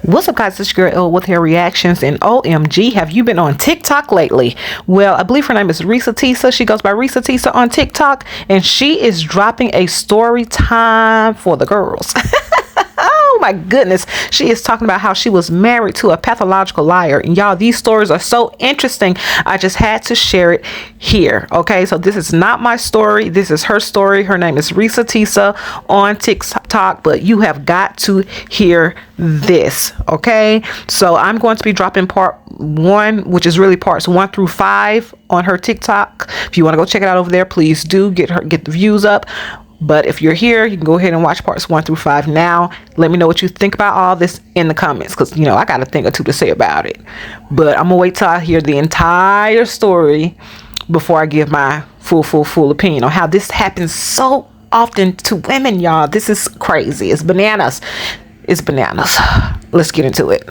What's up, guys? It's your girl Elle with her reactions. And OMG, have you been on TikTok lately? Well, I believe her name is Reesa Teesa. She goes by Reesa Teesa on TikTok, and she is dropping a story time for the girls. Oh my goodness. She is talking about how she was married to a pathological liar. And y'all, these stories are so interesting. I just had to share it here. Okay, so this is not my story. This is her story. Her name is Reesa Teesa on TikTok, but you have got to hear this. Okay, so I'm going to be dropping part 1, which is really parts 1 through 5 on her TikTok. If you want to go check it out over there, please do get the views up. But if you're here, you can go ahead and watch parts 1 through 5 now. Let me know what you think about all this in the comments, because, you know, I got a thing or two to say about it. But I'm going to wait till I hear the entire story before I give my full opinion on how this happens so often to women, y'all. This is crazy. It's bananas. It's bananas. Let's get into it.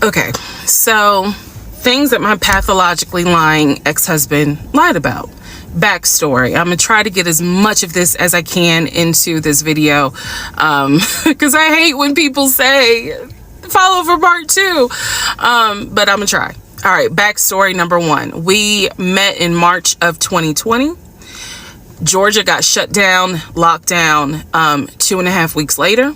Okay, so things that my pathologically lying ex-husband lied about. Backstory. I'm gonna try to get as much of this as I can into this video, because I hate when people say follow for part 2, but I'm gonna try. All right, backstory number 1. We met in March of 2020. Georgia got shut down, locked down 2.5 weeks later.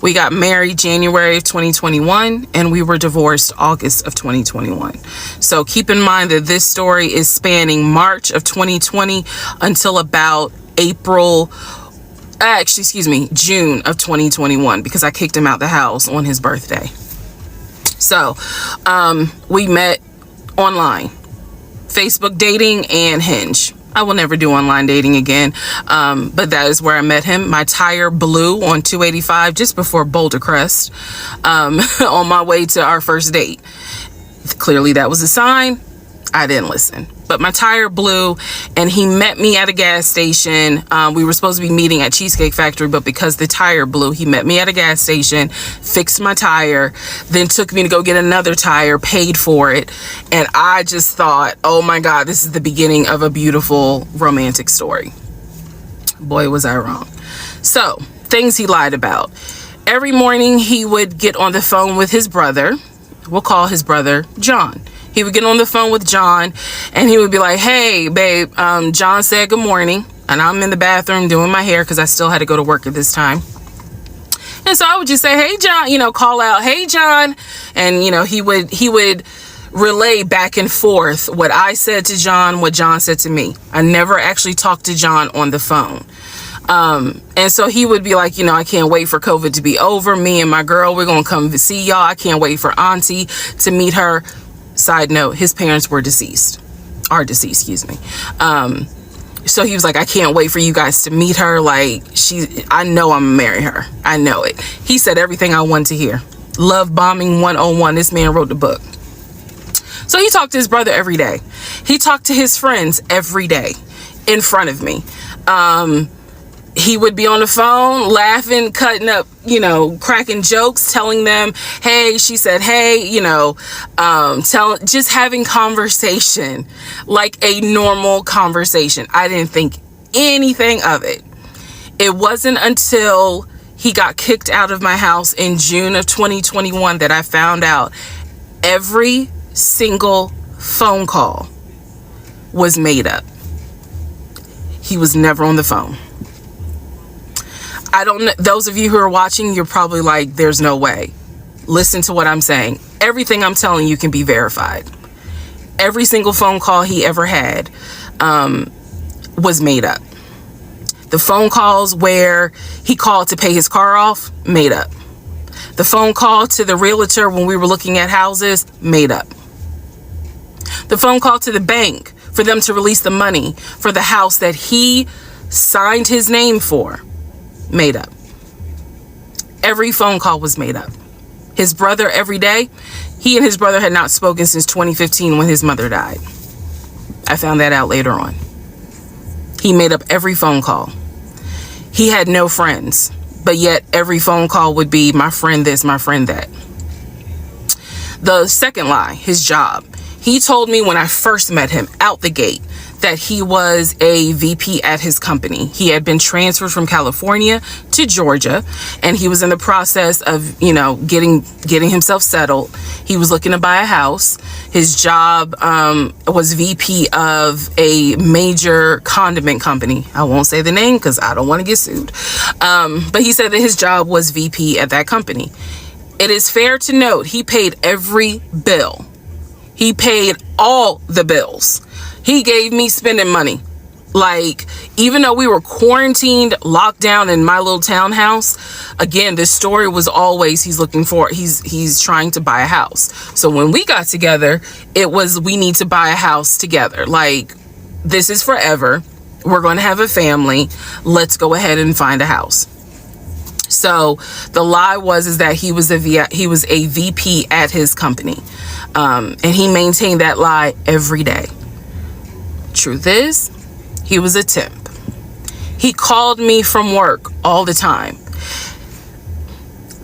We got married January of 2021, and we were divorced August of 2021. So keep in mind that this story is spanning March of 2020 until about June of 2021, because I kicked him out the house on his birthday. So we met online, Facebook dating and Hinge. I will never do online dating again, but that is where I met him. My tire blew on 285 just before Boulder Crest, on my way to our first date. Clearly that was a sign. I didn't listen, but my tire blew, and he met me at a gas station. We were supposed to be meeting at Cheesecake Factory, but because the tire blew, he met me at a gas station, fixed my tire, then took me to go get another tire, paid for it. And I just thought, oh my God, this is the beginning of a beautiful romantic story. Boy, was I wrong. So, things he lied about. Every morning he would get on the phone with his brother. We'll call his brother John. He would get on the phone with John, and he would be like, hey, babe, John said good morning. And I'm in the bathroom doing my hair because I still had to go to work at this time. And so I would just say, hey, John, call out, hey, John. And, he would relay back and forth what I said to John, what John said to me. I never actually talked to John on the phone. And so he would be like, I can't wait for COVID to be over. Me and my girl, we're going to come see y'all. I can't wait for Auntie to meet her. Side note, his parents are deceased, excuse me. So he was like, I can't wait for you guys to meet her. Like, I know I'm gonna marry her. I know it. He said everything I wanted to hear. Love bombing 101. This man wrote the book. So he talked to his brother every day. He talked to his friends every day in front of me. He would be on the phone laughing, cutting up, cracking jokes, telling them, hey, she said, hey, just having conversation, like a normal conversation. I didn't think anything of it. It wasn't until he got kicked out of my house in June of 2021 that I found out every single phone call was made up. He was never on the phone. I don't know. Those of you who are watching, you're probably like, there's no way. Listen to what I'm saying. Everything I'm telling you can be verified. Every single phone call he ever had was made up. The phone calls where he called to pay his car off, made up. The phone call to the realtor when we were looking at houses, made up. The phone call to the bank for them to release the money for the house that he signed his name for, made up. Every phone call was made up. His brother, every day, he and his brother had not spoken since 2015 when his mother died. I found that out later on. He made up every phone call. He had no friends, but yet every phone call would be my friend this, my friend that. The second lie, his job. He told me when I first met him out the gate that he was a VP at his company. He had been transferred from California to Georgia, and he was in the process of, getting himself settled. He was looking to buy a house. His job was VP of a major condiment company. I won't say the name because I don't want to get sued. But he said that his job was VP at that company. It is fair to note he paid every bill. He paid all the bills. He gave me spending money. Like, even though we were quarantined, locked down in my little townhouse, again, this story was always he's trying to buy a house. So when we got together, it was, we need to buy a house together. Like, this is forever. We're going to have a family. Let's go ahead and find a house. So the lie was that he was a VP at his company. And he maintained that lie every day. Truth is, he was a temp. He called me from work all the time.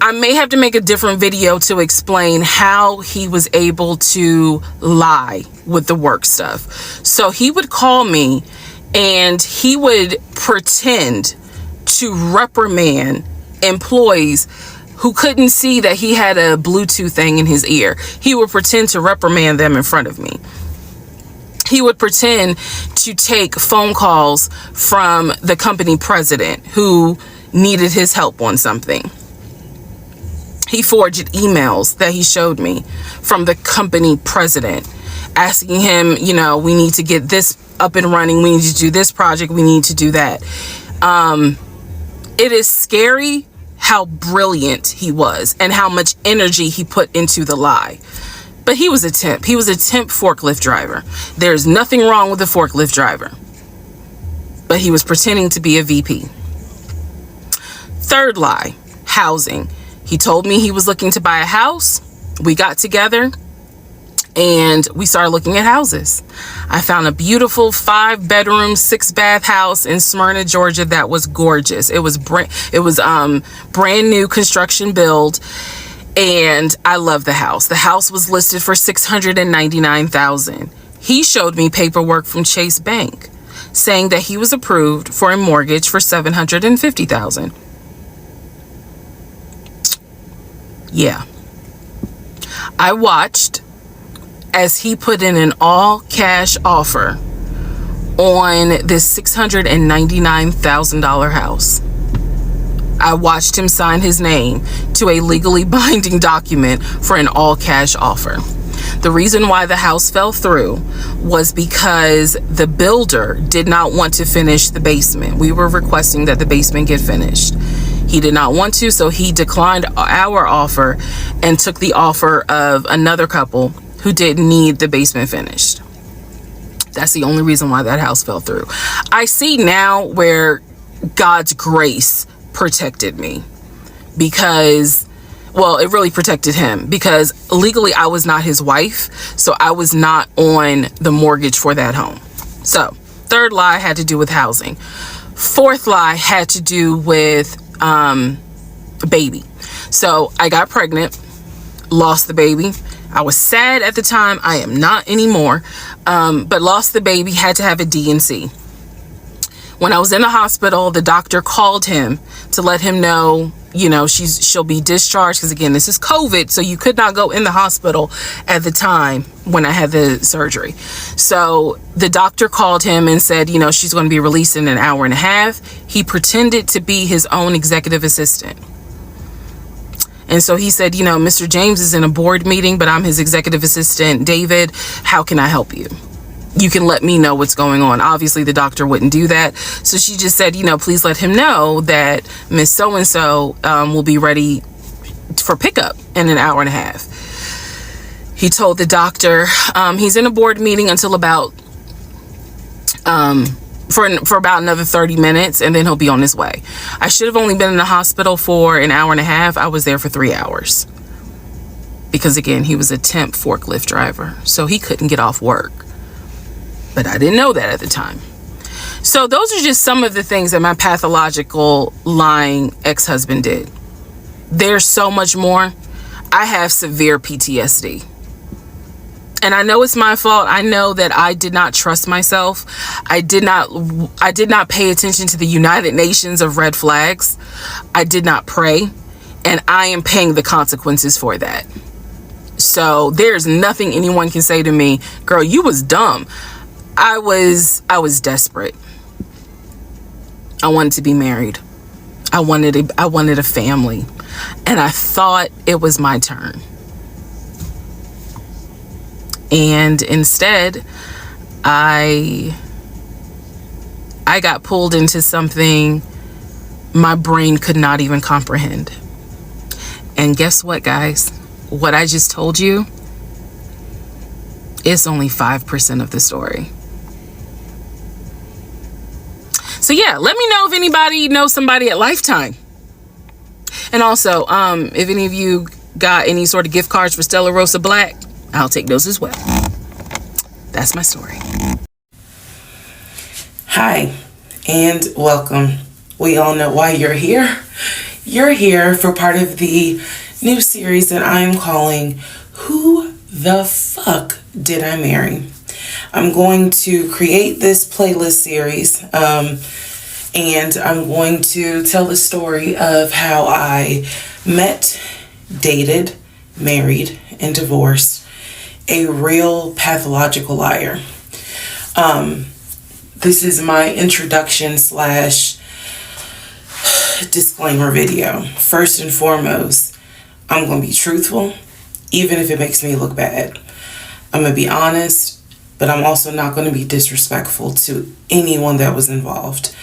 I may have to make a different video to explain how he was able to lie with the work stuff. So he would call me and he would pretend to reprimand employees who couldn't see that he had a Bluetooth thing in his ear. He would pretend to reprimand them in front of me. He would pretend to take phone calls from the company president who needed his help on something. He forged emails that he showed me from the company president asking him, we need to get this up and running. We need to do this project. We need to do that. It is scary how brilliant he was and how much energy he put into the lie. But he was a temp. He was a temp forklift driver. There's nothing wrong with a forklift driver. But he was pretending to be a VP. Third lie, housing. He told me he was looking to buy a house. We got together and we started looking at houses. I found a beautiful 5-bedroom, 6-bath house in Smyrna, Georgia that was gorgeous. It was brand new construction build. And I love the house. The house was listed for $699,000. He showed me paperwork from Chase Bank saying that he was approved for a mortgage for $750,000. Yeah. I watched as he put in an all-cash offer on this $699,000 house. I watched him sign his name to a legally binding document for an all-cash offer. The reason why the house fell through was because the builder did not want to finish the basement. We were requesting that the basement get finished. He did not want to, so he declined our offer and took the offer of another couple who didn't need the basement finished. That's the only reason why that house fell through. I see now where God's grace protected me, because, well, it really protected him, because legally I was not his wife, so I was not on the mortgage for that home. So third lie had to do with housing. Fourth lie had to do with baby. So I got pregnant, lost the baby. I was sad at the time. I am not anymore, but lost the baby, had to have a D&C. When I was in the hospital, the doctor called him to let him know, she'll be discharged, because again, this is COVID, so you could not go in the hospital at the time when I had the surgery. So the doctor called him and said, she's going to be released in an hour and a half. He pretended to be his own executive assistant. And so he said, Mr. James is in a board meeting, but I'm his executive assistant, David. How can I help you? You can let me know what's going on. Obviously, the doctor wouldn't do that. So she just said, please let him know that Miss So-and-so will be ready for pickup in an hour and a half. He told the doctor he's in a board meeting until about for about another 30 minutes, and then he'll be on his way. I should have only been in the hospital for an hour and a half. I was there for 3 hours. Because again, he was a temp forklift driver, so he couldn't get off work. But I didn't know that at the time. So those are just some of the things that my pathological lying ex-husband did. There's so much more. I have severe PTSD. And I know it's my fault. I know that I did not trust myself. I did not pay attention to the United Nations of red flags. I did not pray, and I am paying the consequences for that. So there's nothing anyone can say to me, girl, you was dumb. I was desperate. I wanted to be married. I wanted a family, and I thought it was my turn. And instead, I got pulled into something my brain could not even comprehend. And guess what, guys? What I just told you is only 5% of the story. So yeah, let me know if anybody knows somebody at Lifetime. And also, if any of you got any sort of gift cards for Stella Rosa Black, I'll take those as well. That's my story. Hi, and welcome. We all know why you're here. You're here for part of the new series that I'm calling Who the Fuck Did I Marry? I'm going to create this playlist series, and I'm going to tell the story of how I met, dated, married, and divorced a real pathological liar. This is my introduction / disclaimer video. First and foremost, I'm going to be truthful, even if it makes me look bad. I'm going to be honest, but I'm also not going to be disrespectful to anyone that was involved.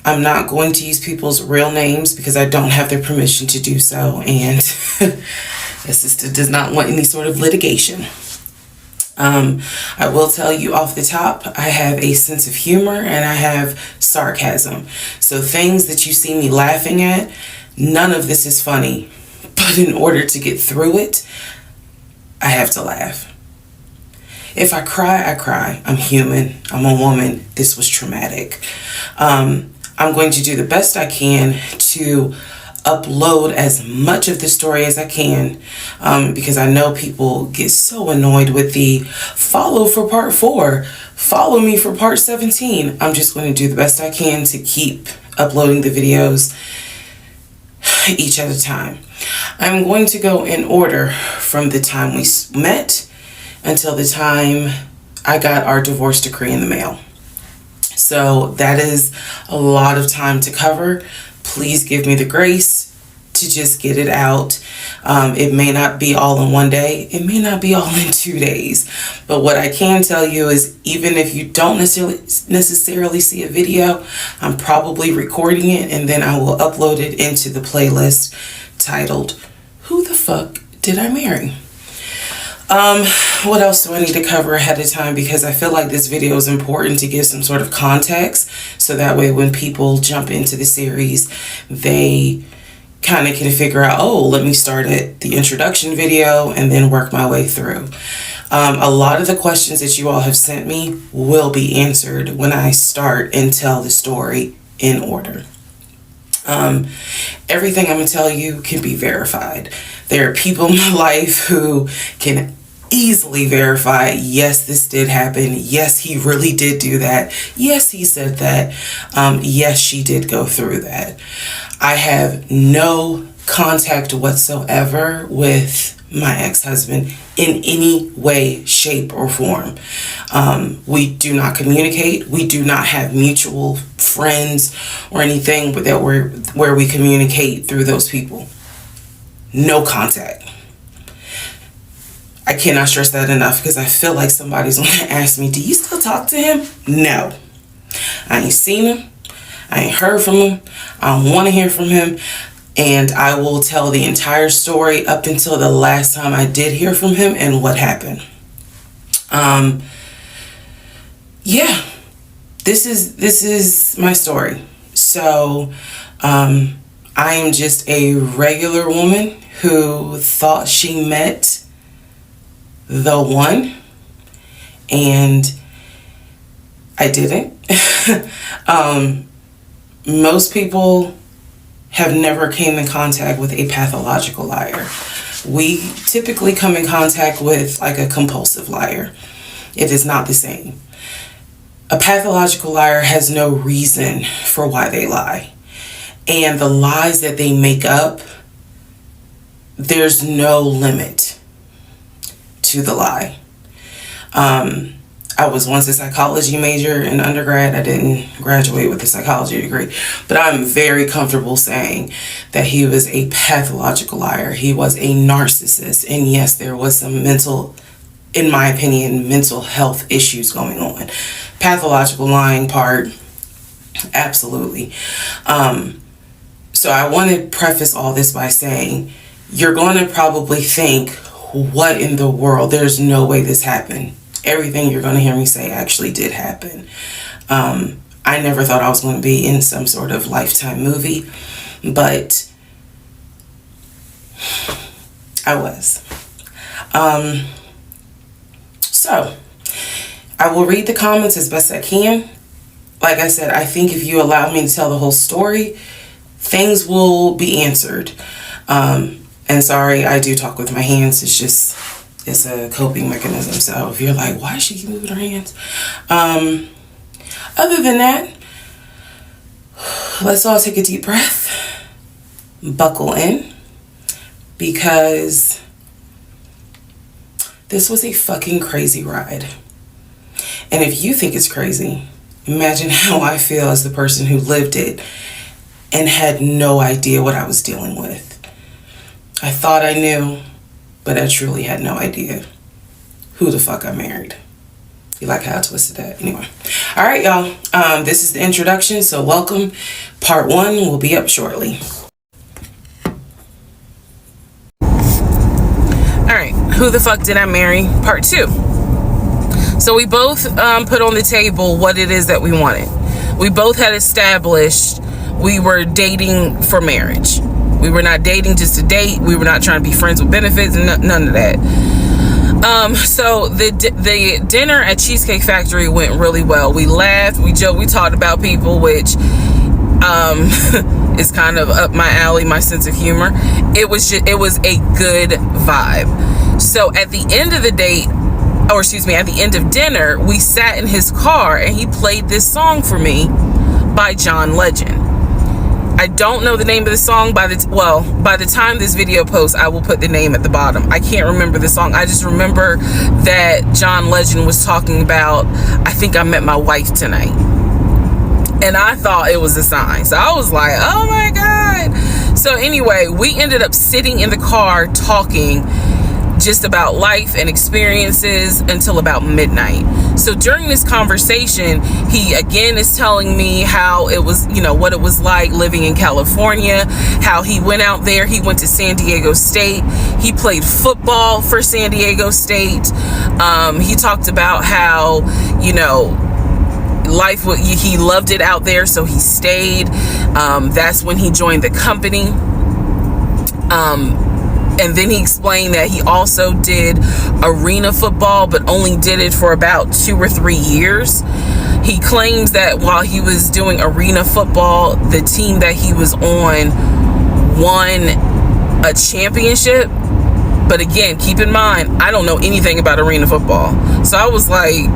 I'm not going to use people's real names because I don't have their permission to do so, and the sister does not want any sort of litigation. I will tell you off the top, I have a sense of humor and I have sarcasm. So things that you see me laughing at, none of this is funny. But in order to get through it, I have to laugh. If I cry, I cry. I'm human. I'm a woman. This was traumatic. I'm going to do the best I can to upload as much of the story as I can, because I know people get so annoyed with the follow for part 4, follow me for part 17. I'm just going to do the best I can to keep uploading the videos each at a time. I'm going to go in order from the time we met until the time I got our divorce decree in the mail. So that is a lot of time to cover. Please give me the grace to just get it out. It may not be all in one day. It may not be all in 2 days. But what I can tell you is, even if you don't necessarily see a video, I'm probably recording it, and then I will upload it into the playlist titled Who the Fuck Did I Marry? What else do I need to cover ahead of time? Because I feel like this video is important to give some sort of context, so that way when people jump into the series, they kind of can figure out, oh, let me start at the introduction video and then work my way through. A lot of the questions that you all have sent me will be answered when I start and tell the story in order. Everything I'm going to tell you can be verified. There are people in my life who can easily verify, yes, this did happen. Yes, he really did do that. Yes, he said that. Yes, she did go through that. I have no contact whatsoever with my ex-husband in any way, shape, or form. We do not communicate. We do not have mutual friends or anything where we communicate through those people. No contact. I cannot stress that enough, because I feel like somebody's going to ask me, do you still talk to him? No. I ain't seen him. I ain't heard from him. I don't want to hear from him. And I will tell the entire story up until the last time I did hear from him and what happened. Yeah. This is my story. So, I am just a regular woman who thought she met the one, and I didn't. Most people have never came in contact with a pathological liar. we typically come in contact with like a compulsive liar. It is not the same. A pathological liar has no reason for why they lie. And the lies that they make up, there's no limit to the lie. I was once a psychology major in undergrad. I didn't graduate with a psychology degree, but I'm very comfortable saying that he was a pathological liar. He was a narcissist. And yes, there was some in my opinion, mental health issues going on. Pathological lying part, absolutely. So I want to preface all this by saying, you're going to probably think, what in the world? There's no way this happened. Everything you're going to hear me say actually did happen. I never thought I was going to be in some sort of Lifetime movie, but I was. So I will read the comments as best I can. Like I said, I think if you allow me to tell the whole story, things will be answered. And sorry, I do talk with my hands. It's a coping mechanism. So if you're like, why is she moving her hands? Other than that, let's all take a deep breath, buckle in, because this was a fucking crazy ride. And if you think it's crazy, imagine how I feel as the person who lived it and had no idea what I was dealing with. I thought I knew, but I truly had no idea who the fuck I married. You like how I twisted that? Anyway. All right, y'all. This is the introduction, so welcome. Part 1 will be up shortly. All right, who the fuck did I marry? Part 2. So we both put on the table what it is that we wanted. We both had established we were dating for marriage. We were not dating just to date. We were not trying to be friends with benefits and none of that. So the dinner at Cheesecake Factory went really well. We laughed, we joked, we talked about people, which is kind of up my alley, my sense of humor. It was a good vibe. So at the end of the date, at the end of dinner, we sat in his car and he played this song for me by John Legend. I don't know the name of the song. By the time this video posts, I will put the name at the bottom. I can't remember the song. I just remember that John Legend was talking about, I think I met my wife tonight. And I thought it was a sign. So I was like, oh my God. So anyway, we ended up sitting in the car talking just about life and experiences until about midnight. So during this conversation, he again is telling me how it was, what it was like living in California, how he went out there, he went to San Diego State, he played football for San Diego State. He talked about how, life, he loved it out there, so he stayed. That's when he joined the company. And then he explained that he also did arena football, but only did it for about 2 or 3 years. He claims that while he was doing arena football, the team that he was on won a championship. But again, keep in mind, I don't know anything about arena football. So I was like,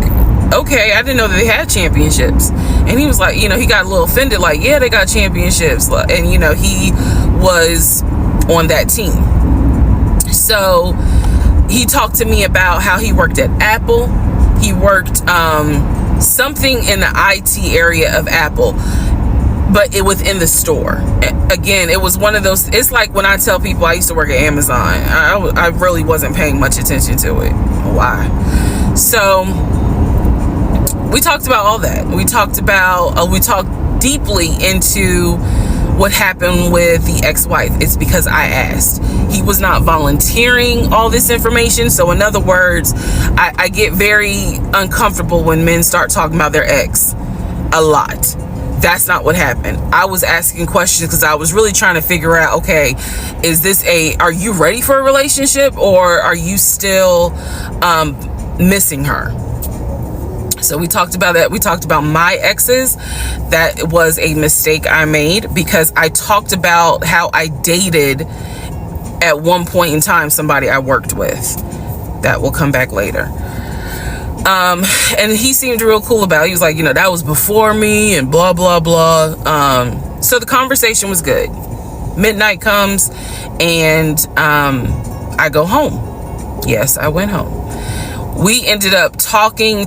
okay, I didn't know that they had championships. And he was like, he got a little offended, like, yeah, they got championships. And, he was on that team. So he talked to me about how he worked at Apple. He worked something in the IT area of Apple, but it within the store. Again, it was one of those, it's like when I tell people I used to work at Amazon. I really wasn't paying much attention to it. Why? So we talked about all that. We talked deeply into what happened with the ex-wife. It's because I asked. He was not volunteering all this information. So in other words, I get very uncomfortable when men start talking about their ex a lot. That's not what happened. I was asking questions because I was really trying to figure out, okay, are you ready for a relationship, or are you still missing her? So we talked about that. We talked about my exes. That was a mistake I made because I talked about how I dated at one point in time somebody I worked with. That will come back later. And he seemed real cool about it. He was like, that was before me and blah, blah, blah. So the conversation was good. Midnight comes and I go home. Yes, I went home. We ended up talking.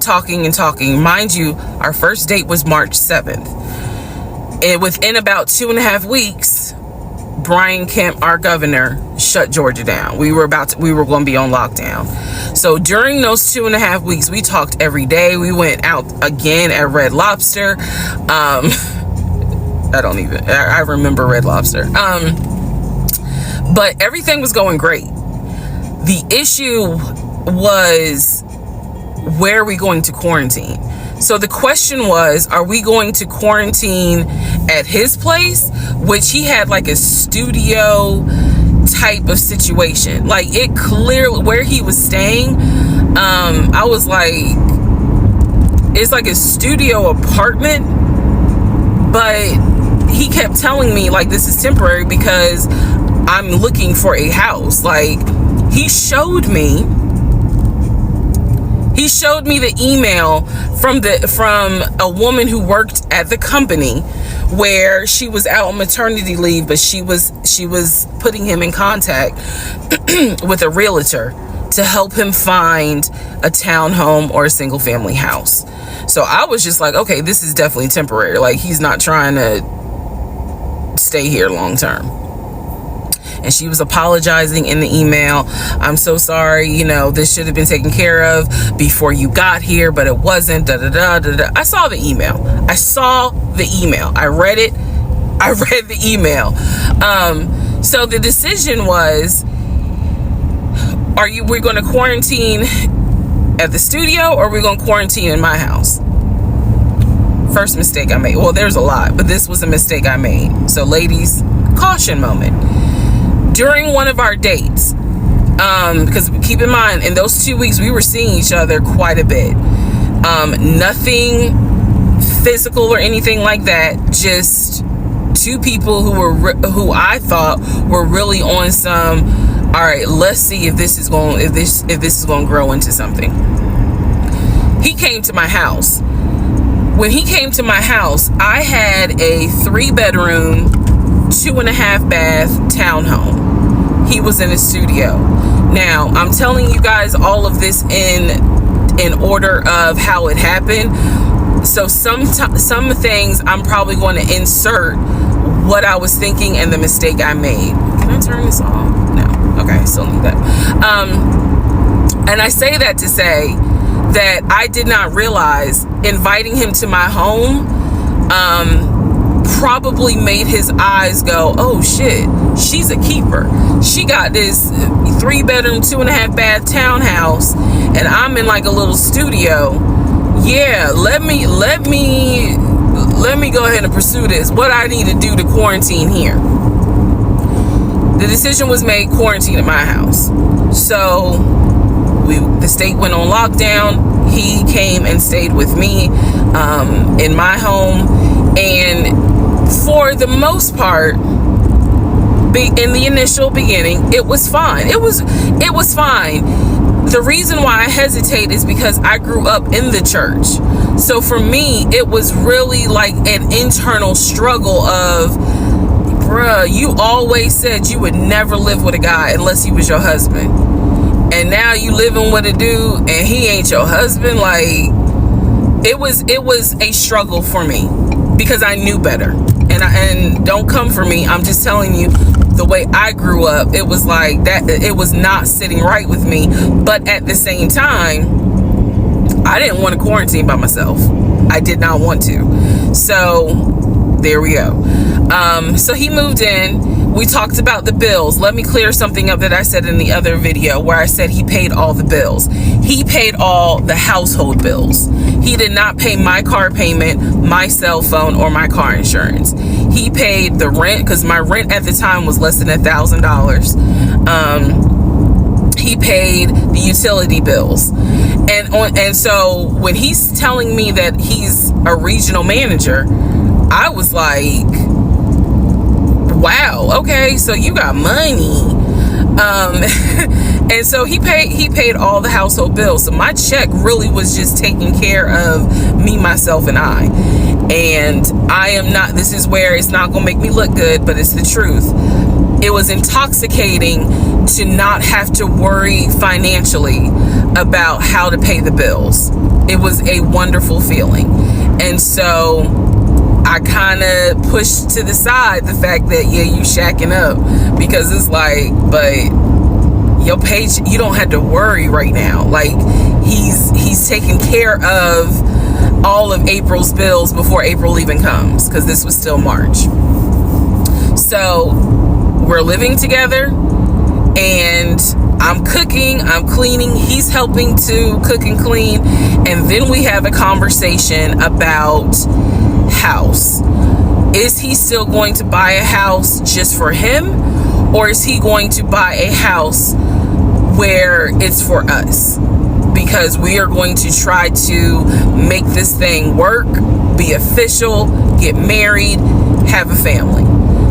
Mind you, our first date was March 7th. And within about 2.5 weeks, Brian Kemp, our governor, shut Georgia down. We were going to be on lockdown. So during those 2.5 weeks, we talked every day. We went out again at Red Lobster. I remember Red Lobster. But everything was going great. The issue was, where are we going to quarantine? So the question was, are we going to quarantine at his place, which he had like a studio type of situation. Like, it clearly, where he was staying, I was like, it's like a studio apartment, but he kept telling me like, this is temporary because I'm looking for a house. Like, he showed me the email from a woman who worked at the company where she was out on maternity leave, but she was putting him in contact with a realtor to help him find a townhome or a single family house. So I was just like, okay, this is definitely temporary. Like, he's not trying to stay here long term. And she was apologizing in the email. I'm so sorry, this should have been taken care of before you got here, but it wasn't, I saw the email. I read it. I read the email. So the decision was, we're going to quarantine at the studio, or we're going to quarantine in my house? First mistake I made. Well, there's a lot, but this was a mistake I made. So ladies, caution moment. During one of our dates, because keep in mind, in those 2 weeks, we were seeing each other quite a bit. Nothing physical or anything like that. Just two people who I thought were really on some, all right, let's see if this is going to grow into something. He came to my house. When he came to my house, I had a 3-bedroom, 2.5 bath townhome. He was in a studio. Now, I'm telling you guys all of this in order of how it happened. So some things I'm probably going to insert what I was thinking and the mistake I made. Can I turn this off? No. Okay, I still need that. And I say that to say that I did not realize inviting him to my home probably made his eyes go, oh shit, she's a keeper. She got this 3-bedroom, 2.5 bath townhouse, and I'm in like a little studio. Yeah, let me go ahead and pursue this. What I need to do to quarantine here. The decision was made, quarantine at my house. So the state went on lockdown. He came and stayed with me in my home, and for the most part, in the initial beginning, it was fine. It was fine. The reason why I hesitate is because I grew up in the church. So for me, it was really like an internal struggle of, bruh, you always said you would never live with a guy unless he was your husband. And now you living with a dude and he ain't your husband. Like, it was a struggle for me because I knew better. And don't come for me. I'm just telling you the way I grew up. It was like that. It was not sitting right with me. But at the same time, I didn't want to quarantine by myself. I did not want to. So there we go. So he moved in. We talked about the bills. Let me clear something up that I said in the other video where I said he paid all the bills. He paid all the household bills. He did not pay my car payment, my cell phone, or my car insurance. He paid the rent, because my rent at the time was less than $1,000. He paid the utility bills. And so when he's telling me that he's a regional manager, I was like, wow, okay, so you got money. And so he paid all the household bills. So my check really was just taking care of me, myself, and I. And I am not, this is where it's not going to make me look good, but it's the truth. It was intoxicating to not have to worry financially about how to pay the bills. It was a wonderful feeling. And so I kind of pushed to the side the fact that, yeah, you shacking up, because it's like, but your page, you don't have to worry right now. Like, he's taking care of all of April's bills before April even comes, because this was still March. So we're living together, and I'm cooking, I'm cleaning, he's helping to cook and clean, and then we have a conversation about house. Is he still going to buy a house just for him, or is he going to buy a house where it's for us? Because we are going to try to make this thing work, be official, get married, have a family.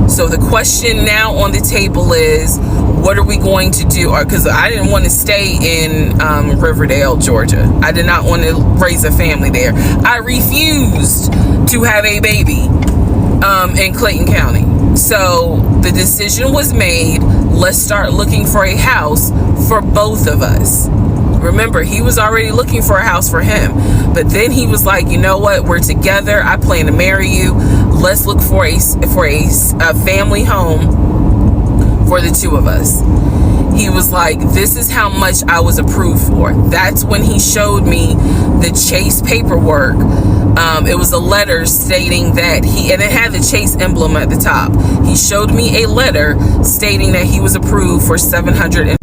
So the question now on the table is, what are we going to do? Because I didn't want to stay in Riverdale, Georgia. I did not want to raise a family there. I refused to have a baby in Clayton County. So the decision was made, let's start looking for a house for both of us. Remember, he was already looking for a house for him, but then he was like, you know what, we're together, I plan to marry you, let's look for a family home for the two of us. He was like, this is how much I was approved for. That's when he showed me the Chase paperwork. It was a letter stating that and it had the Chase emblem at the top. He showed me a letter stating that he was approved for $700.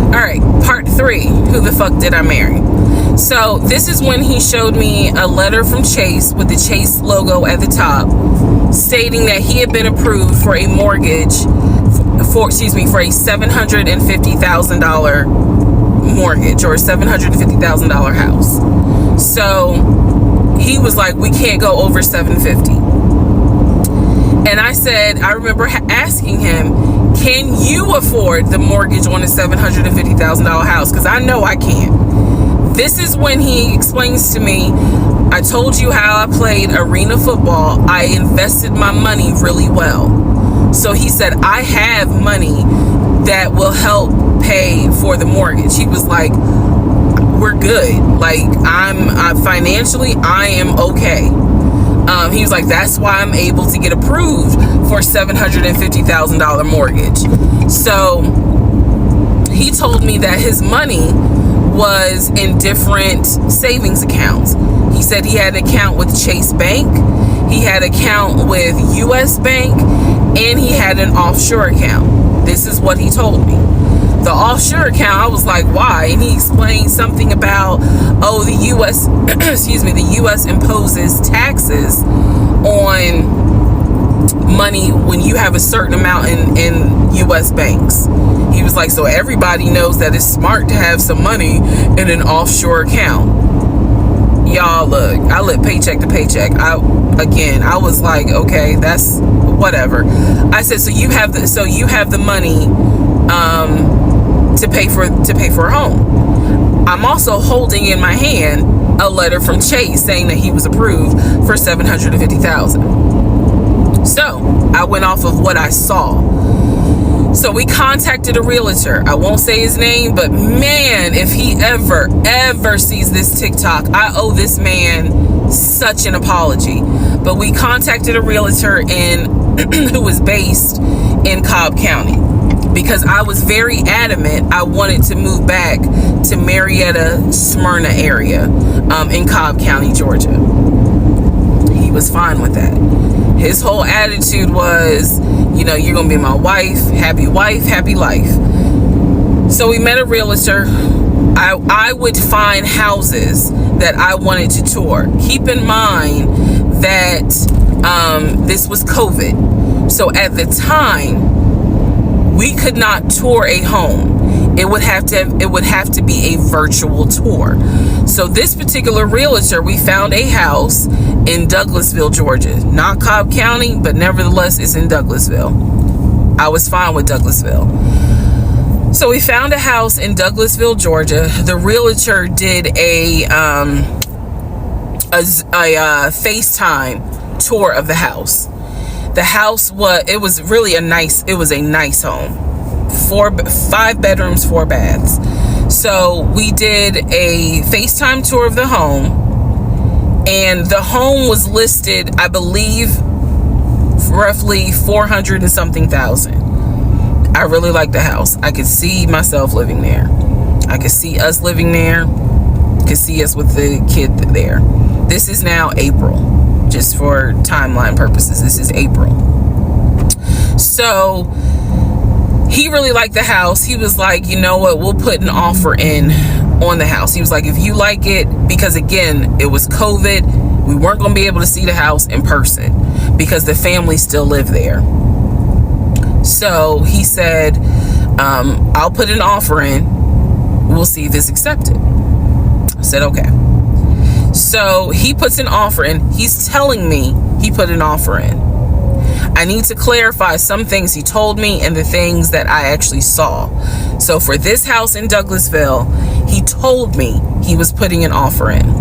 All right, part 3, who the fuck did I marry? So this is when he showed me a letter from Chase with the Chase logo at the top, stating that he had been approved for a mortgage for a $750,000 mortgage, or a $750,000 house. So he was like, we can't go over $750,000. And I said, I remember asking him, can you afford the mortgage on a $750,000 house? Because I know I can't. This is when he explains to me, I told you how I played arena football. I invested my money really well. So he said, I have money that will help pay for the mortgage. He was like, we're good. Like, I'm financially, I am okay. He was like, that's why I'm able to get approved for $750,000 mortgage. So he told me that his money was in different savings accounts. He said he had an account with Chase Bank, he had an account with US Bank, and he had an offshore account. This is what he told me. The offshore account, I was like, why? And he explained something about, the US, the US imposes taxes on money when you have a certain amount in US banks. He was like, so everybody knows that it's smart to have some money in an offshore account. Y'all, look, I live paycheck to paycheck. I was like, okay, that's whatever. I said, so you have the money to pay for a home. I'm also holding in my hand a letter from Chase saying that he was approved for $750,000. So I went off of what I saw. So we contacted a realtor. I won't say his name, but man, if he ever sees this TikTok, I owe this man such an apology. But we contacted a realtor who was based in Cobb County, because I was very adamant I wanted to move back to Marietta, Smyrna area in Cobb County, Georgia. He was fine with that. His whole attitude was, you're gonna be my wife, happy life. So we met a realtor. I would find houses that I wanted to tour. Keep in mind that this was COVID. So at the time, we could not tour a home. It would have to be a virtual tour. So this particular realtor, we found a house in Douglasville, Georgia. Not Cobb County, but nevertheless, it's in Douglasville. I was fine with Douglasville. So we found a house in Douglasville, Georgia. The realtor did a FaceTime tour of the house. The house was really a nice home. 5 bedrooms, 4 baths. So we did a FaceTime tour of the home, and the home was listed, I believe, roughly 400 and something thousand. I really like the house. I could see myself living there. I could see us living there. Could see us with the kid there. This is now April, just for timeline purposes. This is April. So he really liked the house. He was like, you know what, we'll put an offer in on the house. He was like, if you like it, because again, it was COVID, we weren't going to be able to see the house in person because the family still lived there. So he said, I'll put an offer in. We'll see if it's accepted. I said, okay. So he puts an offer in. He's telling me he put an offer in. I need to clarify some things he told me and the things that I actually saw. So for this house in Douglasville, he told me he was putting an offer in.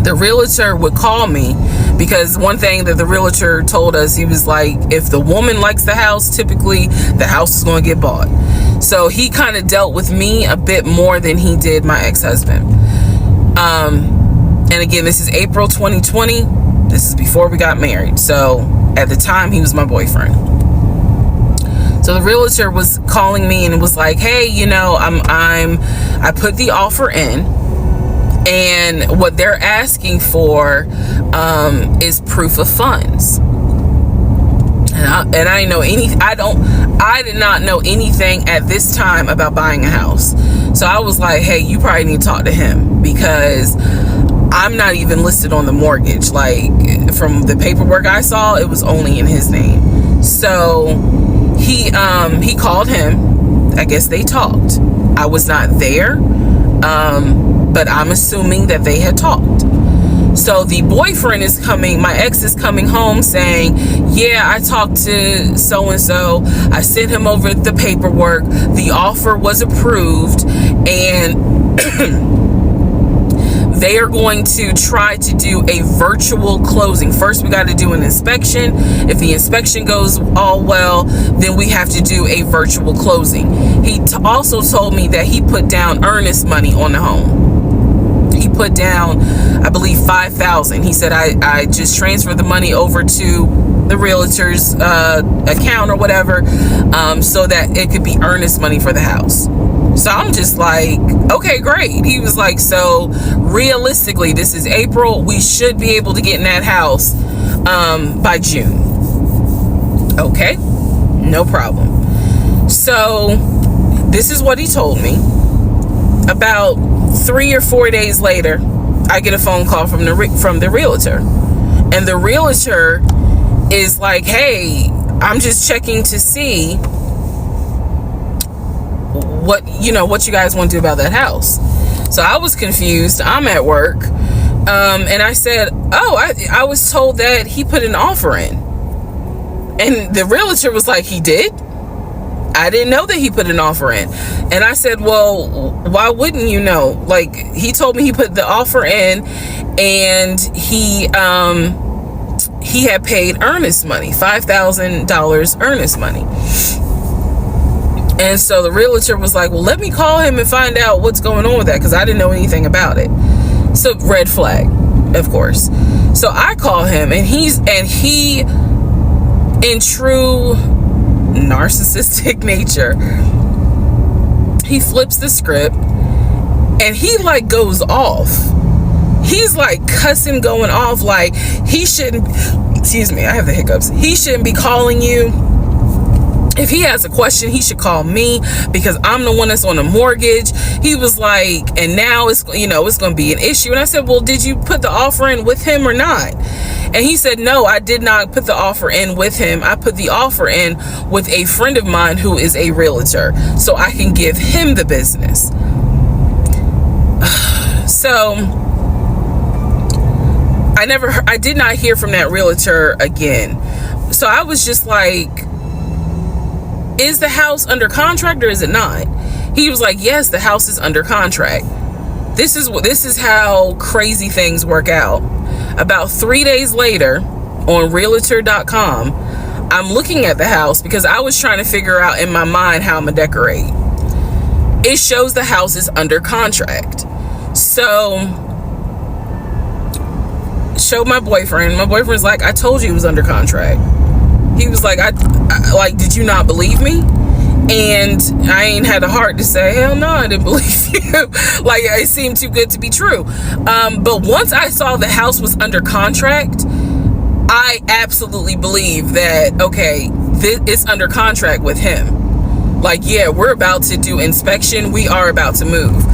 The realtor would call me because one thing that the realtor told us, he was like, if the woman likes the house, typically the house is going to get bought. So he kind of dealt with me a bit more than he did my ex-husband. And again, this is April 2020. This is before we got married. So at the time, he was my boyfriend. So the realtor was calling me and was like, hey, you know, I put the offer in, and what they're asking for is proof of funds. And I did not know anything at this time about buying a house. So I was like, hey, you probably need to talk to him, because I'm not even listed on the mortgage. Like, from the paperwork I saw, it was only in his name. So he called him. I guess they talked. I was not there, but I'm assuming that they had talked. So the boyfriend is coming, my ex is coming home saying, yeah, I talked to so-and-so. I sent him over the paperwork. The offer was approved, and they are going to try to do a virtual closing. First, we got to do an inspection. If the inspection goes all well, then we have to do a virtual closing. He also told me that he put down earnest money on the home. He put down, I believe, $5,000. He said, I just transferred the money over to the realtor's account or whatever, so that it could be earnest money for the house. So I'm just like, okay, great. He was like, so realistically, this is April. We should be able to get in that house by June. Okay, no problem. So this is what he told me. About 3 or 4 days later, I get a phone call from the realtor, and the realtor is like, hey, I'm just checking to see what you guys want to do about that house. So I was confused. I'm at work, and I said, oh, I was told that he put an offer in. And the realtor was like, he did? I didn't know that he put an offer in. And I said, well, why wouldn't you know? Like, he told me he put the offer in, and he had paid earnest money, $5,000 earnest money. And so the realtor was like, well, let me call him and find out what's going on with that, because I didn't know anything about it. So red flag, of course. So I call him, and he, in true narcissistic nature, he flips the script, and he like goes off. He's like cussing, going off, like he shouldn't, excuse me, I have the hiccups. He shouldn't be calling you. If he has a question, he should call me, because I'm the one that's on the mortgage. He was like, and now it's going to be an issue. And I said, well, did you put the offer in with him or not? And he said, no, I did not put the offer in with him. I put the offer in with a friend of mine who is a realtor, so I can give him the business. So I did not hear from that realtor again. So I was just like, is the house under contract or is it not? He was like, yes, the house is under contract. This is how crazy things work out. About 3 days later, on realtor.com, I'm looking at the house because I was trying to figure out in my mind how I'm gonna decorate. It shows the house is under contract. So, showed my boyfriend. My boyfriend's like, I told you it was under contract. He was like, I like, did you not believe me? And I ain't had the heart to say, hell no, I didn't believe you. Like, it seemed too good to be true. But once I saw the house was under contract, I absolutely believe that, okay, it's under contract with him. Like, yeah, we're about to do inspection. We are about to move.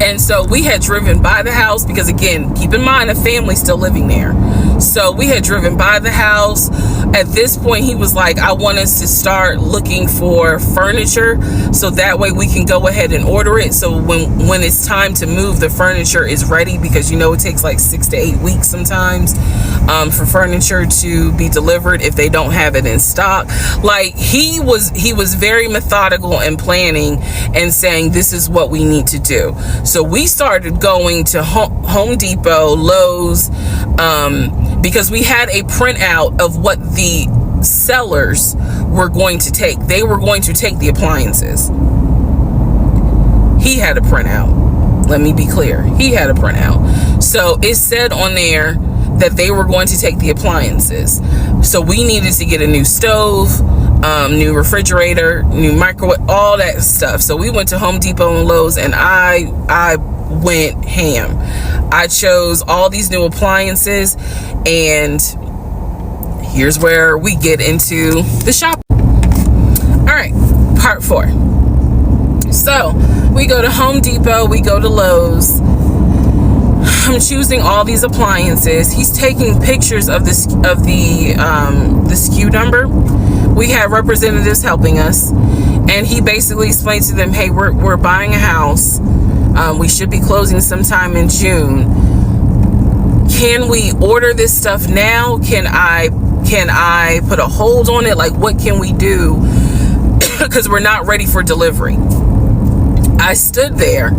And so we had driven by the house because, again, keep in mind, a family's still living there. So we had driven by the house. At this point, he was like, I want us to start looking for furniture so that way we can go ahead and order it. So when it's time to move, the furniture is ready, because, you know, it takes like 6 to 8 weeks sometimes for furniture to be delivered if they don't have it in stock. Like, he was very methodical and planning and saying, this is what we need to do. So we started going to Home Depot, Lowe's, because we had a printout of what the sellers were going to take. They were going to take the appliances. He had a printout. Let me be clear. He had a printout. So it said on there that they were going to take the appliances. So we needed to get a new stove, new refrigerator, new microwave, all that stuff. So we went to Home Depot and Lowe's, and I went ham. I chose all these new appliances, and here's where we get into the shop. All right, part 4. So we go to Home Depot, we go to Lowe's. I'm choosing all these appliances. He's taking pictures of the SKU number. We had representatives helping us, and he basically explained to them, hey, we're buying a house. We should be closing sometime in June. Can we order this stuff now? Can I put a hold on it? Like, what can we do? Because we're not ready for delivery. I stood there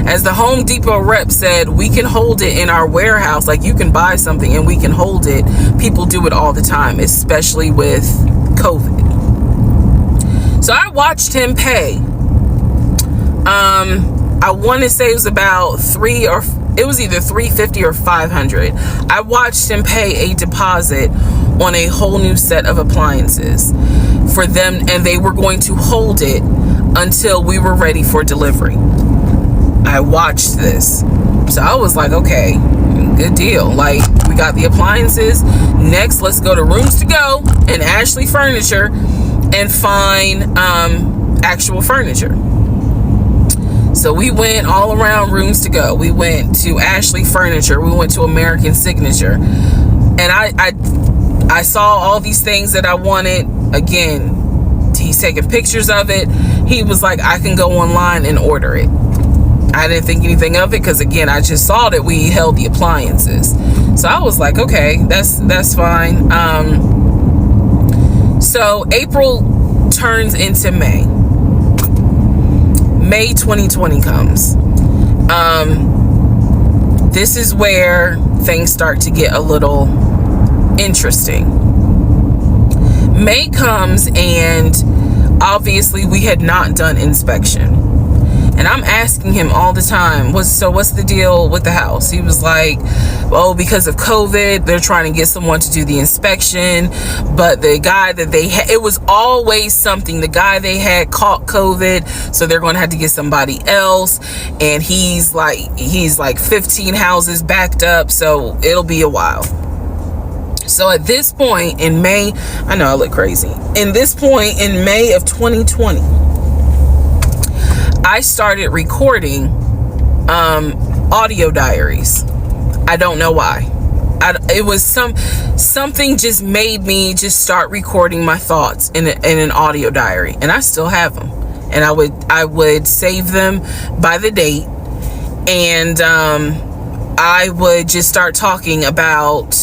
as the Home Depot rep said, we can hold it in our warehouse. Like, you can buy something and we can hold it. People do it all the time, especially with COVID. So I watched him pay. I want to say it was about it was either $350 or $500. I watched him pay a deposit on a whole new set of appliances for them, and they were going to hold it until we were ready for delivery. I watched this. So I was like, okay, good deal. Like, we got the appliances. Next, let's go to Rooms to Go and Ashley Furniture and find actual furniture. So we went all around Rooms to Go. We went to Ashley Furniture. We went to American Signature. And I saw all these things that I wanted. Again, he's taking pictures of it. He was like, I can go online and order it. I didn't think anything of it because, again, I just saw that we held the appliances. So I was like, okay, that's fine. So April turns into May. May 2020 comes. This is where things start to get a little interesting. May comes, and obviously we had not done inspection. And I'm asking him all the time, what's the deal with the house? He was like, oh, because of COVID, they're trying to get someone to do the inspection. But the guy that they had, it was always something. The guy they had caught COVID, so they're going to have to get somebody else. And he's like 15 houses backed up, so it'll be a while. So at this point in May, I know I look crazy. In this point in May of 2020, I started recording audio diaries. I don't know why. It was something just made me just start recording my thoughts in an audio diary, and I still have them. And I would save them by the date, and I would just start talking about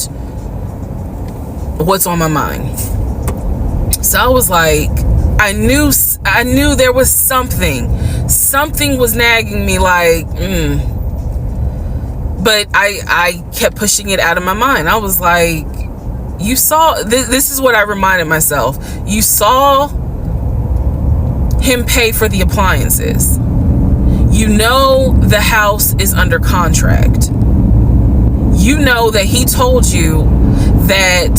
what's on my mind. So I was like, I knew there was something was nagging me, like, but I kept pushing it out of my mind. I was like, you saw, this is what I reminded myself. You saw him pay for the appliances. You know the house is under contract. You know that he told you that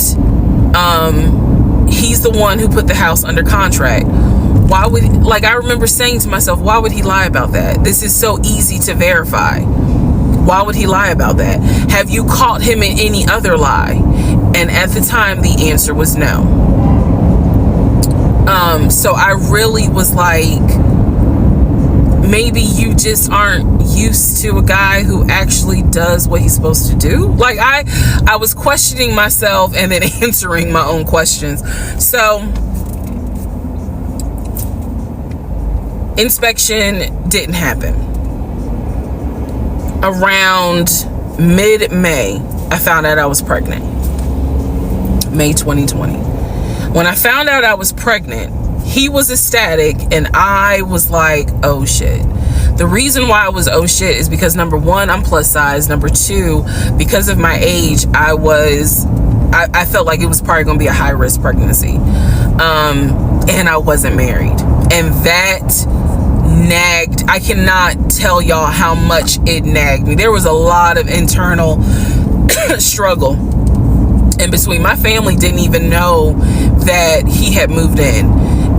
he's the one who put the house under contract. Why would, like, I remember saying to myself, why would he lie about that? This is so easy to verify. Why would he lie about that? Have you caught him in any other lie? And at the time, the answer was no. So I really was like, maybe you just aren't used to a guy who actually does what he's supposed to do. Like, I was questioning myself and then answering my own questions. So inspection didn't happen. Around mid-May, I found out I was pregnant. May 2020. When I found out I was pregnant, he was ecstatic and I was like, oh shit. The reason why I was oh shit is because, number one, I'm plus size. Number two, because of my age, I felt like it was probably going to be a high risk pregnancy. And I wasn't married. And that nagged. I cannot tell y'all how much it nagged me. There was a lot of internal struggle in between. My family didn't even know that he had moved in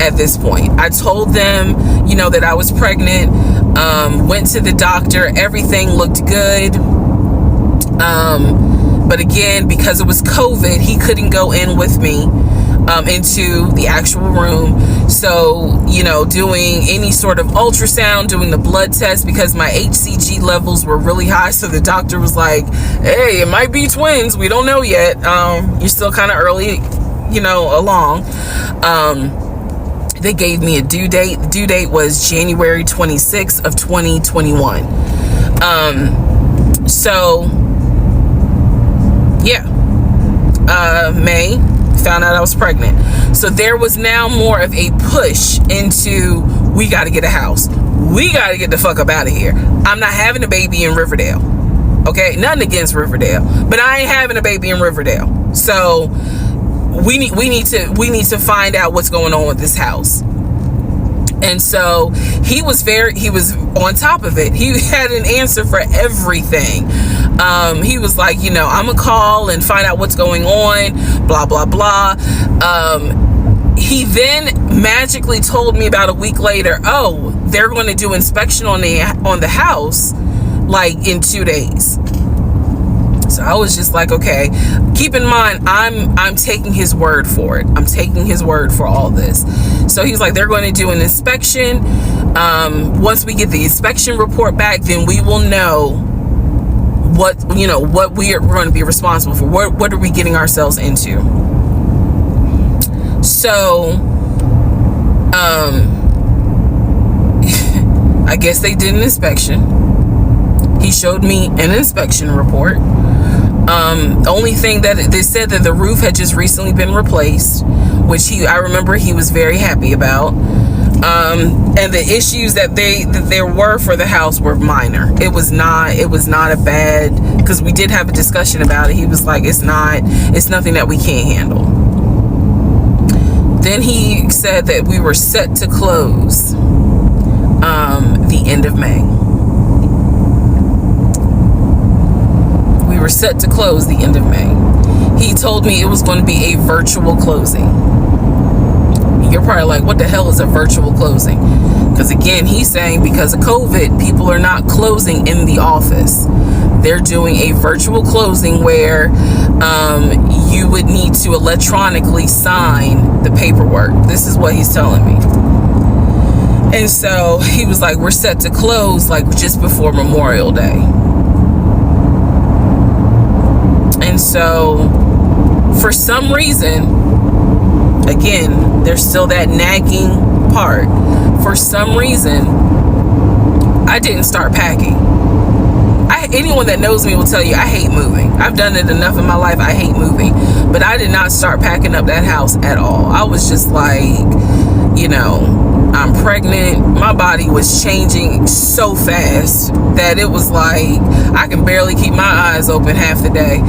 at this point. I told them, that I was pregnant, went to the doctor, everything looked good. But again, because it was COVID, he couldn't go in with me into the actual room. So, doing any sort of ultrasound, doing the blood test, because my HCG levels were really high. So the doctor was like, hey, it might be twins. We don't know yet. You're still kind of early, along. They gave me a due date. The due date was January 26th of 2021. So yeah, May, found out I was pregnant. So there was now more of a push into, we got to get a house. We got to get the fuck up out of here. I'm not having a baby in Riverdale. Okay, nothing against Riverdale, but I ain't having a baby in Riverdale. So we need to find out what's going on with this house. And so he was on top of it. He had an answer for everything. He was like, I'm gonna call and find out what's going on, blah, blah, blah. He then magically told me about a week later, oh, they're going to do inspection on the house like in 2 days. So I was just like, okay, keep in mind, I'm taking his word for it. I'm taking his word for all this. So he was like, they're going to do an inspection. Once we get the inspection report back, then we will know what we are going to be responsible for. What are we getting ourselves into? So, I guess they did an inspection. He showed me an inspection report. The only thing that they said that the roof had just recently been replaced, which I remember he was very happy about. And the issues that there were for the house were minor. It was not a bad, because we did have a discussion about it. He was like, it's nothing that we can't handle. Then he said that we were set to close the end of May. We were set to close the end of May. He told me it was going to be a virtual closing. You're probably like, what the hell is a virtual closing? Because again, he's saying because of COVID, people are not closing in the office. They're doing a virtual closing where you would need to electronically sign the paperwork. This is what he's telling me. And so he was like, we're set to close like just before Memorial Day. And so for some reason, again, there's still that nagging part. For some reason, I didn't start packing. anyone that knows me will tell you I hate moving. I've done it enough in my life. I hate moving. But I did not start packing up that house at all. I was just like, you know, I'm pregnant. My body was changing so fast that it was like I can barely keep my eyes open half the day.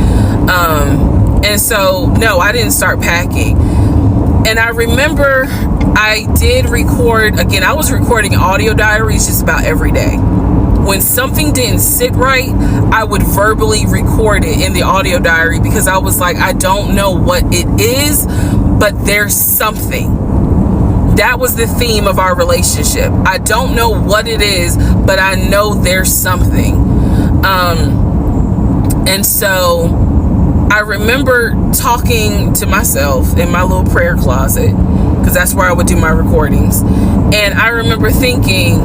And so, no, I didn't start packing. And I remember I did record, again, I was recording audio diaries just about every day. When something didn't sit right, I would verbally record it in the audio diary because I was like, I don't know what it is, but there's something. That was the theme of our relationship. I don't know what it is, but I know there's something. And so I remember talking to myself in my little prayer closet, because that's where I would do my recordings. And I remember thinking,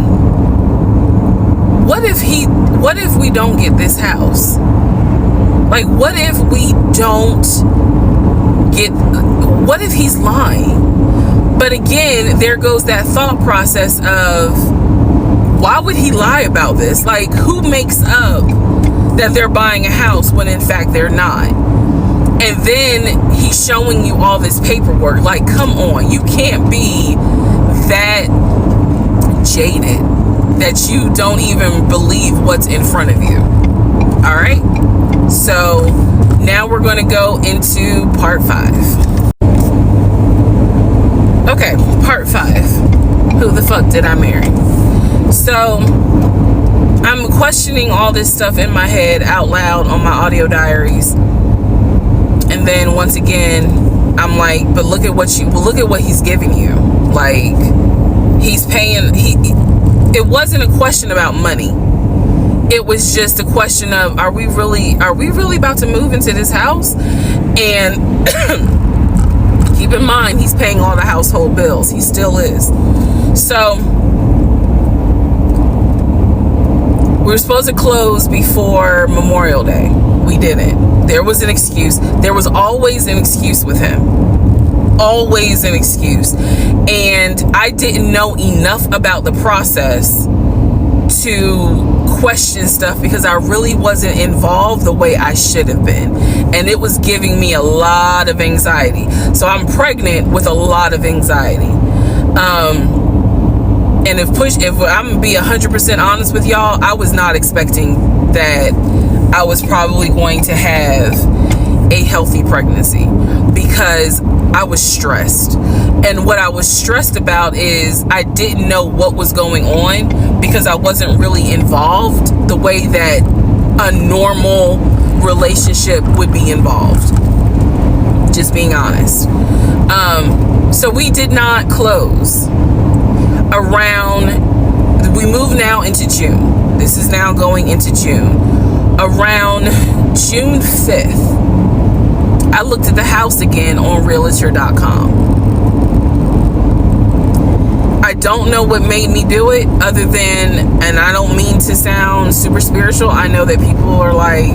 what if we don't get this house? Like, what if we don't get, what if he's lying? But again, there goes that thought process of, why would he lie about this? Like, who makes up that they're buying a house when in fact they're not? And then he's showing you all this paperwork. Like, come on, you can't be that jaded that you don't even believe what's in front of you. All right, so now we're going to go into part 5. Okay, part 5. Who the fuck did I marry? So I'm questioning all this stuff in my head out loud on my audio diaries. And then once again, I'm like, but look at what he's giving you. Like, he's paying, it wasn't a question about money. It was just a question of, are we really about to move into this house? And keep in mind, he's paying all the household bills. He still is. So we were supposed to close before Memorial Day. We didn't. There was an excuse. There was always an excuse with him. Always an excuse. And I didn't know enough about the process to question stuff because I really wasn't involved the way I should have been. And it was giving me a lot of anxiety. So I'm pregnant with a lot of anxiety. And if I'm gonna be 100% honest with y'all, I was not expecting that I was probably going to have a healthy pregnancy because I was stressed. And what I was stressed about is I didn't know what was going on because I wasn't really involved the way that a normal relationship would be involved. Just being honest. So we did not close. We move now into June. This is now going into June. Around June 5th, I looked at the house again on Realtor.com. I don't know what made me do it other than, and I don't mean to sound super spiritual. I know that people are like,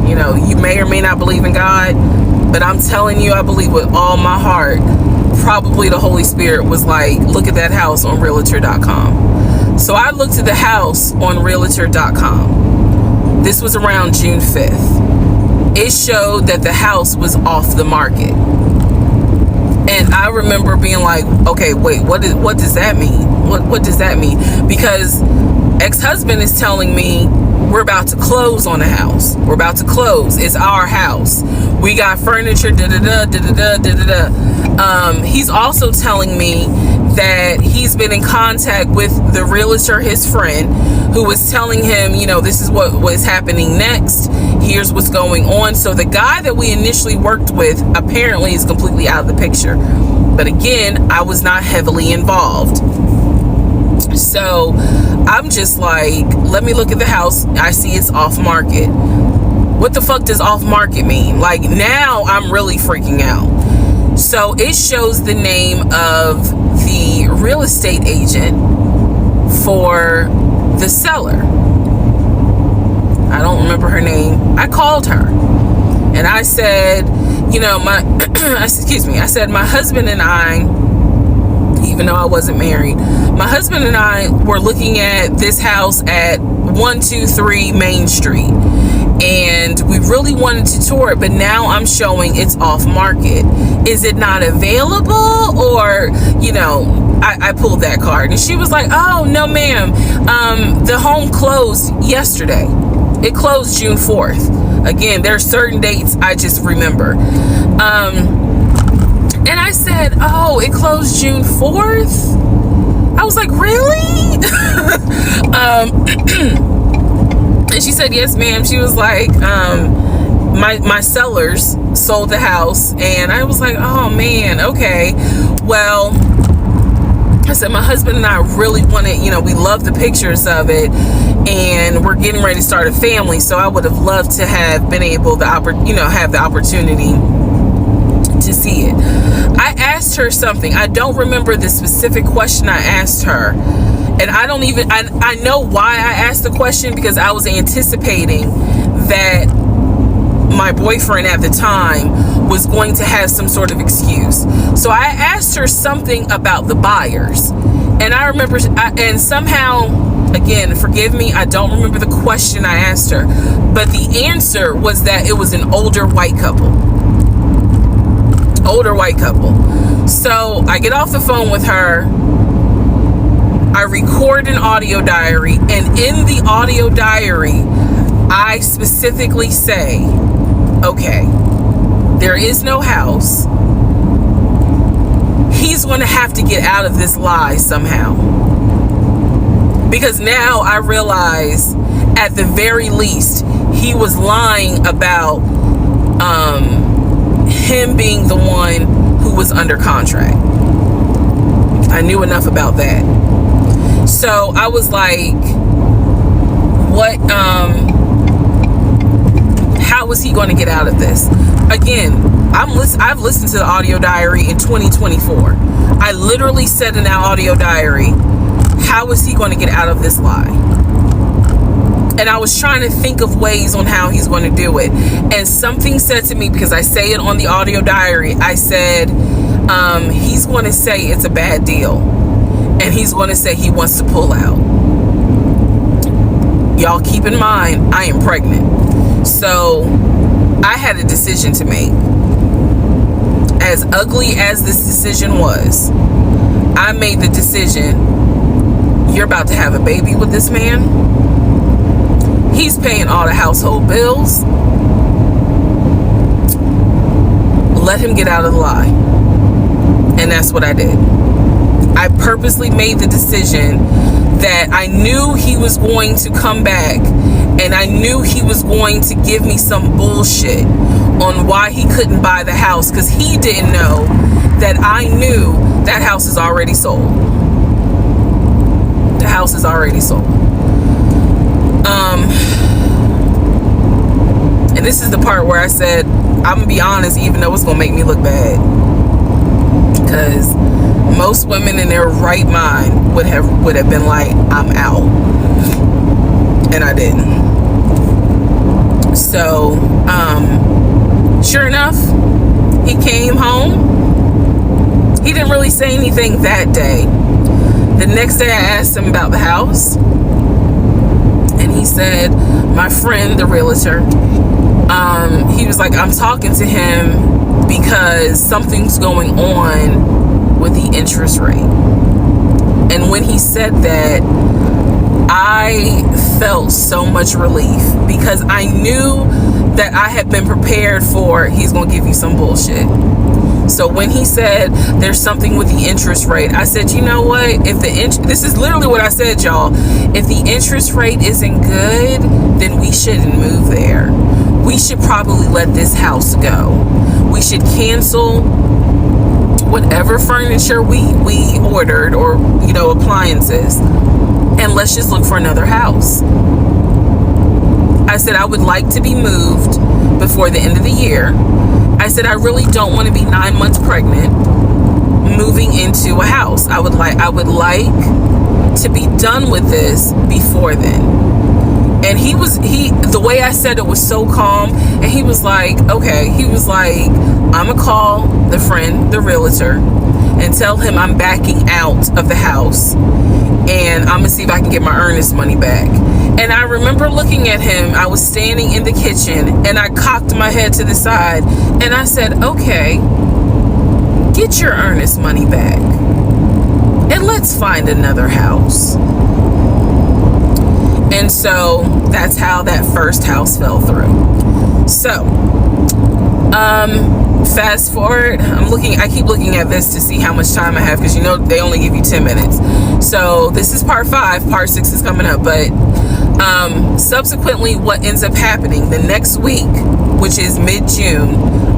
you know, you may or may not believe in God, but I'm telling you, I believe with all my heart. Probably the Holy Spirit was like, look at that house on Realtor.com. So I looked at the house on Realtor.com. This was around June 5th. It showed that the house was off the market. And I remember being like, okay, wait, what does that mean? What does that mean? Because ex-husband is telling me we're about to close on the house. We're about to close. It's our house. We got furniture, he's also telling me that he's been in contact with the realtor, his friend, who was telling him, you know, this is what was happening next. Here's what's going on. So the guy that we initially worked with apparently is completely out of the picture. But again, I was not heavily involved. So I'm just like, let me look at the house. I see it's off market. What the fuck does off market mean? Like, now I'm really freaking out. So it shows the name of the real estate agent for the seller. I don't remember her name. I called her and I said, you know, I said, my husband and I, even even though I wasn't married. My husband and I were looking at this house at 123 Main Street, and we really wanted to tour it, but now I'm showing it's off market. Is it not available? Or, you know, I pulled that card, and she was like, oh, no, ma'am. The home closed yesterday. It closed June 4th. Again, there are certain dates I just remember. And I said, oh, it closed June 4th? I was like, really? And she said, yes, ma'am. She was like, my sellers sold the house. And I was like, oh, man, okay. Well, I said, my husband and I really wanted, you know, we love the pictures of it, and we're getting ready to start a family. So I would have loved to have been able to, have the opportunity to see it. I asked her something. I don't remember the specific question I asked her. And I know why I asked the question, because I was anticipating that my boyfriend at the time was going to have some sort of excuse. So I asked her something about the buyers. And I remember, and somehow, again, forgive me, I don't remember the question I asked her, but the answer was that it was an older white couple. So I get off the phone with her. I record an audio diary, and in the audio diary, I specifically say, okay, there is no house. He's going to have to get out of this lie somehow. Because now I realize, at the very least, he was lying about him being the one who was under contract. I knew enough about that. So I was like, what, how was he going to get out of this? Again, I've listened to the audio diary in 2024. I literally said in that audio diary, how is he going to get out of this lie? And I was trying to think of ways on how he's going to do it. And something said to me, because I say it on the audio diary, I said, he's going to say it's a bad deal. And he's going to say he wants to pull out. Y'all keep in mind, I am pregnant. So I had a decision to make. As ugly as this decision was, I made the decision, you're about to have a baby with this man. He's paying all the household bills. Let him get out of the lie. And that's what I did. I purposely made the decision that I knew he was going to come back, and I knew he was going to give me some bullshit on why he couldn't buy the house, because he didn't know that I knew that house is already sold. The house is already sold. And this is the part where I said, I'm gonna be honest, even though it's gonna make me look bad, because most women in their right mind would have been like, I'm out. And I didn't. So sure enough, he came home. He didn't really say anything that day. The next day I asked him about the house, and he said, my friend, the realtor, he was like, I'm talking to him because something's going on with the interest rate. And when he said that, I felt so much relief, because I knew that I had been prepared for, he's going to give you some bullshit. So when he said there's something with the interest rate, I said, you know what? If this is literally what I said, y'all. If the interest rate isn't good, then we shouldn't move there. We should probably let this house go. We should cancel whatever furniture we ordered, or, you know, appliances, and let's just look for another house. I said I would like to be moved before the end of the year. I said I really don't want to be 9 months pregnant moving into a house. I would like to be done with this before then. And the way I said it was so calm, and he was like, okay. He was like, I'm gonna call the friend, the realtor, and tell him I'm backing out of the house, and I'm gonna see if I can get my earnest money back. And I remember looking at him. I was standing in the kitchen, and I cocked my head to the side, and I said, okay, get your earnest money back, and let's find another house. And so that's how that first house fell through. So fast forward, I keep looking at this to see how much time I have, because you know they only give you 10 minutes. So this is part 5, part 6 is coming up. But subsequently, what ends up happening the next week, which is mid-June,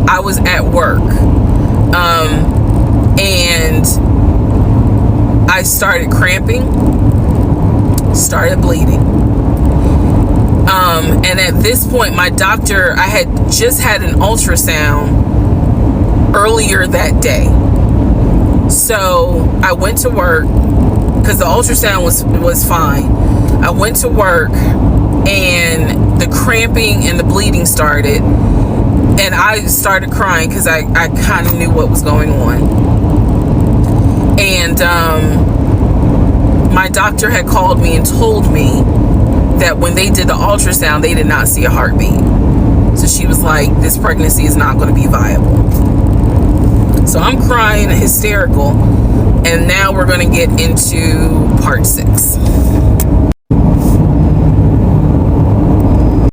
I was at work, and I started cramping, started bleeding. And at this point, my doctor, I had just had an ultrasound earlier that day. So I went to work because the ultrasound was fine. I went to work, and the cramping and the bleeding started, and I started crying because I kind of knew what was going on. And my doctor had called me and told me that when they did the ultrasound, they did not see a heartbeat. So she was like, this pregnancy is not going to be viable. So I'm crying, hysterical. And now we're going to get into part